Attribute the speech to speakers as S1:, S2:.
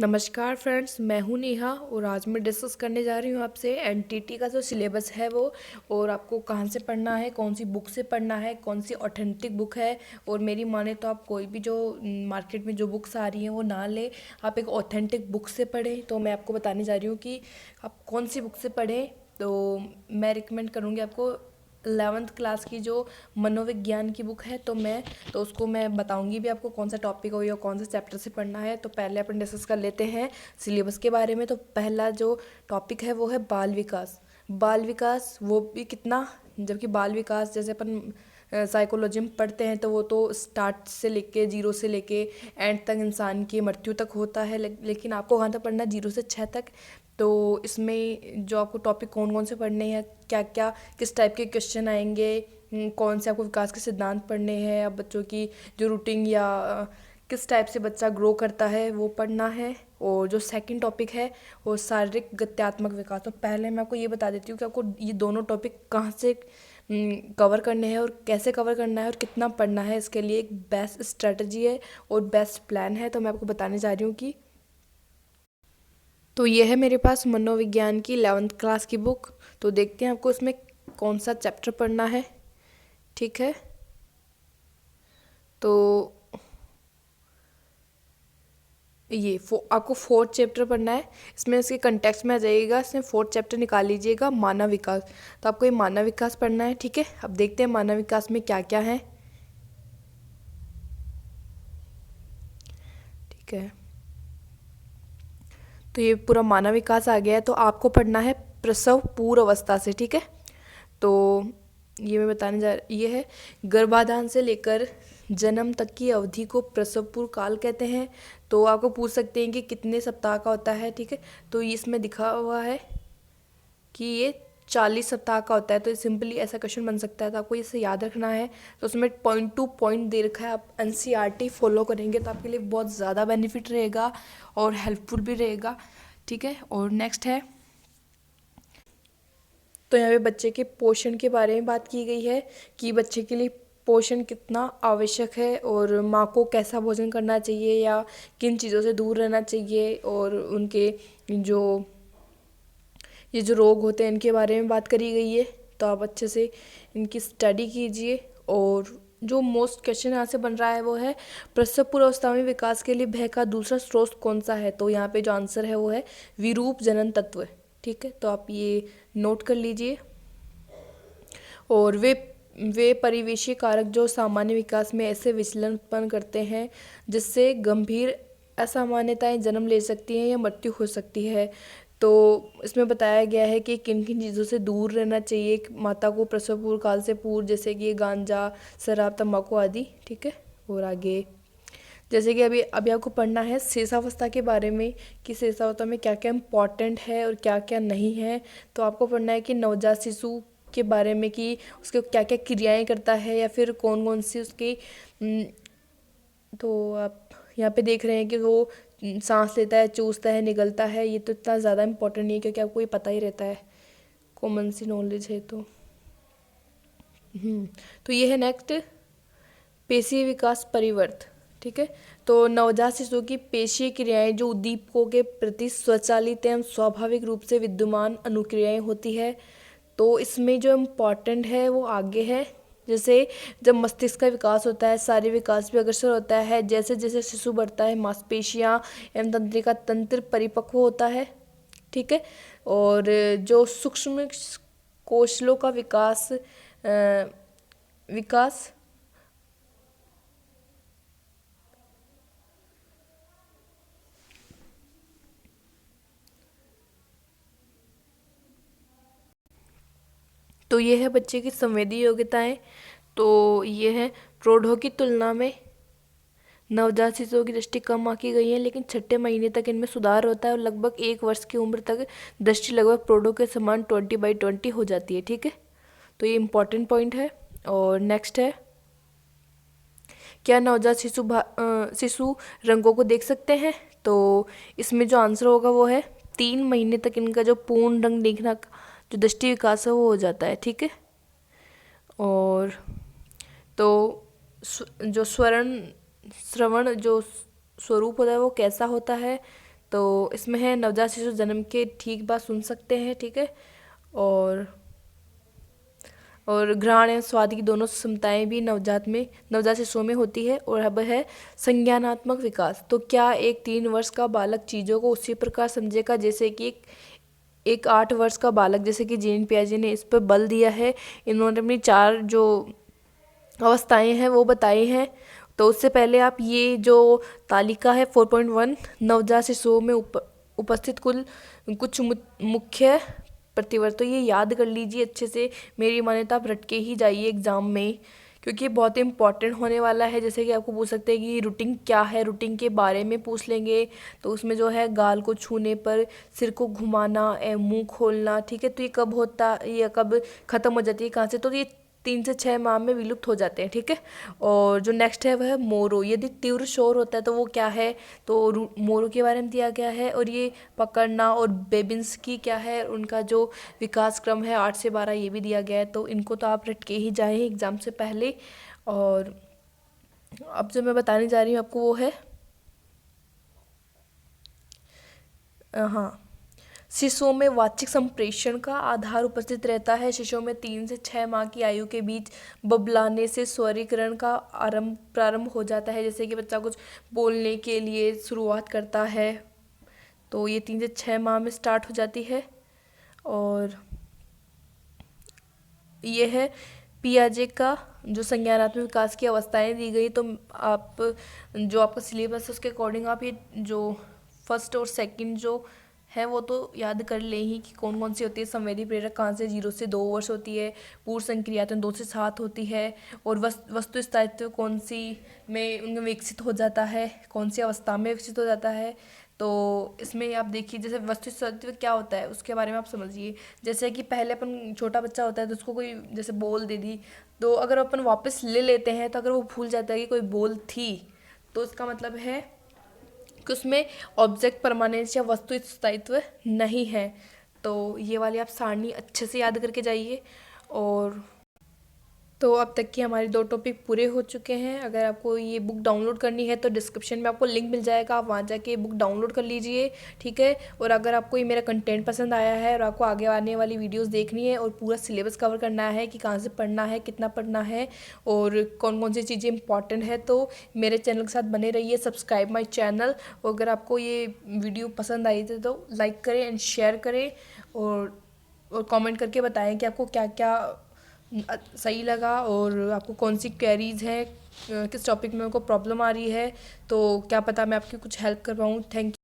S1: नमस्कार फ्रेंड्स, मैं हूं नेहा और आज मैं डिस्कस करने जा रही हूं आपसे एनटीटी का जो सिलेबस है वो, और आपको कहां से पढ़ना है, कौन सी बुक से पढ़ना है, कौन सी ऑथेंटिक बुक है। और मेरी माने तो आप कोई भी जो मार्केट में जो बुक्स आ रही हैं वो ना ले, आप एक ऑथेंटिक बुक से पढ़ें। तो मैं आपको बताने जा रही हूँ कि आप कौन सी बुक से पढ़ें। तो मैं रिकमेंड करूँगी आपको 11th क्लास की जो मनोविज्ञान की बुक है, तो उसको मैं बताऊंगी भी आपको कौन सा टॉपिक हो या कौन सा चैप्टर से पढ़ना है। तो पहले अपन डिस्कस कर लेते हैं सिलेबस के बारे में। तो पहला जो टॉपिक है वो है बाल विकास। बाल विकास वो भी कितना, जबकि बाल विकास जैसे अपन साइकोलॉजी में पढ़ते हैं तो वो तो स्टार्ट से लेके 0 से लेके एंड तक इंसान की मृत्यु तक होता है। लेकिन आपको कहाँ तक पढ़ना है, 0 से 6 तक। तो इसमें जो आपको टॉपिक कौन कौन से पढ़ने हैं, क्या क्या किस टाइप के क्वेश्चन आएंगे, कौन से आपको विकास के सिद्धांत पढ़ने हैं, अब बच्चों की जो रूटीन या किस टाइप से बच्चा ग्रो करता है वो पढ़ना है। और जो सेकंड टॉपिक है वो शारीरिक गत्यात्मक विकास। तो पहले मैं आपको ये बता देती हूँ कि आपको ये दोनों टॉपिक कहाँ से कवर करने हैं और कैसे कवर करना है और कितना पढ़ना है। इसके लिए एक बेस्ट स्ट्रेटजी है और बेस्ट प्लान है, तो मैं आपको बताने जा रही हूँ कि तो ये है मेरे पास मनोविज्ञान की 11th क्लास की बुक। तो देखते हैं आपको इसमें कौन सा चैप्टर पढ़ना है। ठीक है, तो ये आपको 4th चैप्टर पढ़ना है। इसमें इसके कंटेक्स्ट में आ जाइएगा, इसमें 4th चैप्टर निकाल लीजिएगा, मानव विकास। तो आपको ये मानव विकास पढ़ना है। ठीक है, अब देखते हैं मानव विकास में क्या क्या है। ठीक है, तो ये पूरा मानव विकास आ गया है। तो आपको पढ़ना है प्रसव पूर्व अवस्था से। ठीक है, तो ये मैं बताने जा ये है गर्भाधान से लेकर जन्म तक की अवधि को प्रसव पूर्व काल कहते हैं। तो आपको पूछ सकते हैं कि कितने सप्ताह का होता है। ठीक है, तो इसमें दिखा हुआ है कि ये 40 सप्ताह का होता है। तो सिंपली ऐसा क्वेश्चन बन सकता है, तो आपको इसे याद रखना है। तो उसमें पॉइंट टू पॉइंट दे रखा है, आप एनसीईआरटी फॉलो करेंगे तो आपके लिए बहुत ज़्यादा बेनिफिट रहेगा और हेल्पफुल भी रहेगा। ठीक है, और नेक्स्ट है, तो यहाँ पे बच्चे के पोषण के बारे में बात की गई है कि बच्चे के लिए पोषण कितना आवश्यक है और माँ को कैसा भोजन करना चाहिए या किन चीज़ों से दूर रहना चाहिए, और उनके जो ये जो रोग होते हैं इनके बारे में बात करी गई है। तो आप अच्छे से इनकी स्टडी कीजिए। और जो मोस्ट क्वेश्चन यहाँ से बन रहा है वो है प्रसव पूर्व अवस्था में विकास के लिए भय का दूसरा स्रोत कौन सा है। तो यहाँ पे जो आंसर है वो है विरूप जनन तत्व। ठीक है, तो आप ये नोट कर लीजिए। और वे परिवेशी कारक जो सामान्य विकास में ऐसे विचलन उत्पन्न करते हैं जिससे गंभीर असामान्यताएं जन्म ले सकती हैं या मृत्यु हो सकती है। तो इसमें बताया गया है कि किन किन चीज़ों से दूर रहना चाहिए माता को प्रसव पूर्व काल से पूर्व, जैसे कि गांजा, शराब, तंबाकू आदि। ठीक है, और आगे जैसे कि अभी अभी आपको पढ़ना है शेषावस्था के बारे में कि शेषावस्था में क्या क्या इम्पॉर्टेंट है और क्या क्या नहीं है। तो आपको पढ़ना है कि नवजात शिशु के बारे में कि उसके क्या क्या क्रियाएं करता है या फिर कौन कौन सी उसकी तो आप यहाँ पे देख रहे हैं कि वो सांस लेता है, चूसता है, निगलता है। ये तो इतना ज़्यादा इम्पोर्टेंट नहीं है क्योंकि आपको ये पता ही रहता है, कॉमन सी नॉलेज है। तो तो ये है नेक्स्ट पेशीय विकास परिवर्त। ठीक है, तो नवजात शिशु की पेशीय क्रियाएं जो उद्दीपकों के प्रति स्वचालित एवं स्वाभाविक रूप से विद्यमान अनुक्रियाएं होती है। तो इसमें जो इम्पॉर्टेंट है वो आगे है, जैसे जब मस्तिष्क का विकास होता है, शारीरिक विकास भी अग्रसर होता है। जैसे जैसे शिशु बढ़ता है मांसपेशियां एवं तंत्रिका तंत्र परिपक्व होता है। ठीक है, और जो सूक्ष्म कोशलों का विकास तो ये है बच्चे की संवेदी योग्यताएं। तो ये है प्रौढ़ों की तुलना में नवजात शिशुओं की दृष्टि कम आंकी गई है, लेकिन छठे महीने तक इनमें सुधार होता है और लगभग 1 वर्ष की उम्र तक दृष्टि लगभग प्रौढ़ों के समान 20/20 हो जाती है। ठीक है, तो ये इम्पॉर्टेंट पॉइंट है। और नेक्स्ट है, क्या नवजात शिशु रंगों को देख सकते हैं। तो इसमें जो आंसर होगा वो है 3 महीने तक इनका जो पूर्ण रंग देखना जो दृष्टि विकास है वो हो जाता है। ठीक है, और तो जो श्रवण जो स्वरूप होता है वो कैसा होता है। तो इसमें है नवजात शिशु जन्म के ठीक बाद सुन सकते हैं, ठीक है। और घ्राण एवं स्वाद की दोनों क्षमताएं भी नवजात शिशुओं में होती है। और अब है संज्ञानात्मक विकास। तो क्या एक 3 वर्ष का बालक चीज़ों को उसी प्रकार समझेगा जैसे कि एक 8 वर्ष का बालक, जैसे कि जीन पियाजे ने इस पर बल दिया है। इन्होंने अपनी 4 जो अवस्थाएं हैं वो बताई हैं। तो उससे पहले आप ये जो तालिका है 4.1 नवजात शिशुओं में उपस्थित कुछ मुख्य प्रतिवर्त, तो ये याद कर लीजिए अच्छे से। मेरी मान्यता आप रट के ही जाइए एग्ज़ाम में, क्योंकि ये बहुत इंपॉर्टेंट होने वाला है। जैसे कि आपको पूछ सकते हैं कि रूटिंग क्या है, रूटिंग के बारे में पूछ लेंगे। तो उसमें जो है गाल को छूने पर सिर को घुमाना, मुंह खोलना, ठीक है। तो ये कब होता, ये कब ख़त्म हो जाती है, कहाँ से, तो ये 3 से 6 माह में विलुप्त हो जाते हैं, ठीक है। और जो नेक्स्ट है वह है मोरो। यदि तीव्र शोर होता है तो वो क्या है, तो मोरो के बारे में दिया गया है। और ये पकड़ना और बेबिंस्की क्या है, उनका जो विकास क्रम है 8 से 12, ये भी दिया गया है। तो इनको तो आप रट के ही जाएं एग्ज़ाम से पहले। और अब जो मैं बताने जा रही हूँ आपको वो है हाँ, शिशुओं में वाचिक संप्रेषण का आधार उपस्थित रहता है। शिशुओं में 3 से 6 माह की आयु के बीच बबलाने से स्वरीकरण का प्रारंभ हो जाता है। जैसे कि बच्चा कुछ बोलने के लिए शुरुआत करता है, तो ये 3 से 6 माह में स्टार्ट हो जाती है। और ये है पियाजे का जो संज्ञानात्मक विकास की अवस्थाएं दी गई। तो आप जो आपका सिलेबस है उसके अकॉर्डिंग आप ये जो फर्स्ट और सेकंड जो है वो तो याद कर ले ही कि कौन कौन सी होती है। संवेदी प्रेरक कहाँ से 0 से 2 वर्ष होती है। पूर्व संक्रियात्मक 2 से 7 होती है। और वस्तु स्थायित्व कौन सी में उनमें विकसित हो जाता है, कौन सी अवस्था में विकसित हो जाता है। तो इसमें आप देखिए जैसे वस्तु स्थायित्व क्या होता है उसके बारे में आप समझिए। जैसे कि पहले अपन छोटा बच्चा होता है तो उसको कोई जैसे बॉल दे दी, तो अगर अपन वापस ले लेते हैं तो अगर वो भूल जाता है कि कोई बॉल थी, तो इसका मतलब है कि उसमें ऑब्जेक्ट परमानेंस या वस्तु स्थायित्व नहीं है। तो ये वाली आप सारणी अच्छे से याद करके जाइए। और तो अब तक की हमारे 2 टॉपिक पूरे हो चुके हैं। अगर आपको ये बुक डाउनलोड करनी है तो डिस्क्रिप्शन में आपको लिंक मिल जाएगा, आप वहाँ जाके बुक डाउनलोड कर लीजिए, ठीक है। और अगर आपको ये मेरा कंटेंट पसंद आया है और आपको आगे आने वाली वीडियोस देखनी है और पूरा सिलेबस कवर करना है कि कहाँ से पढ़ना है, कितना पढ़ना है और कौन कौन सी चीज़ें इंपॉर्टेंट है, तो मेरे चैनल के साथ बने रहिए, सब्सक्राइब माई चैनल। और अगर आपको ये वीडियो पसंद आई थी तो लाइक करें एंड शेयर करें। और कमेंट करके बताएं कि आपको क्या क्या सही लगा और आपको कौन सी क्वेरीज है, किस टॉपिक में आपको प्रॉब्लम आ रही है। तो क्या पता मैं आपकी कुछ हेल्प कर पाऊँ। Thank you.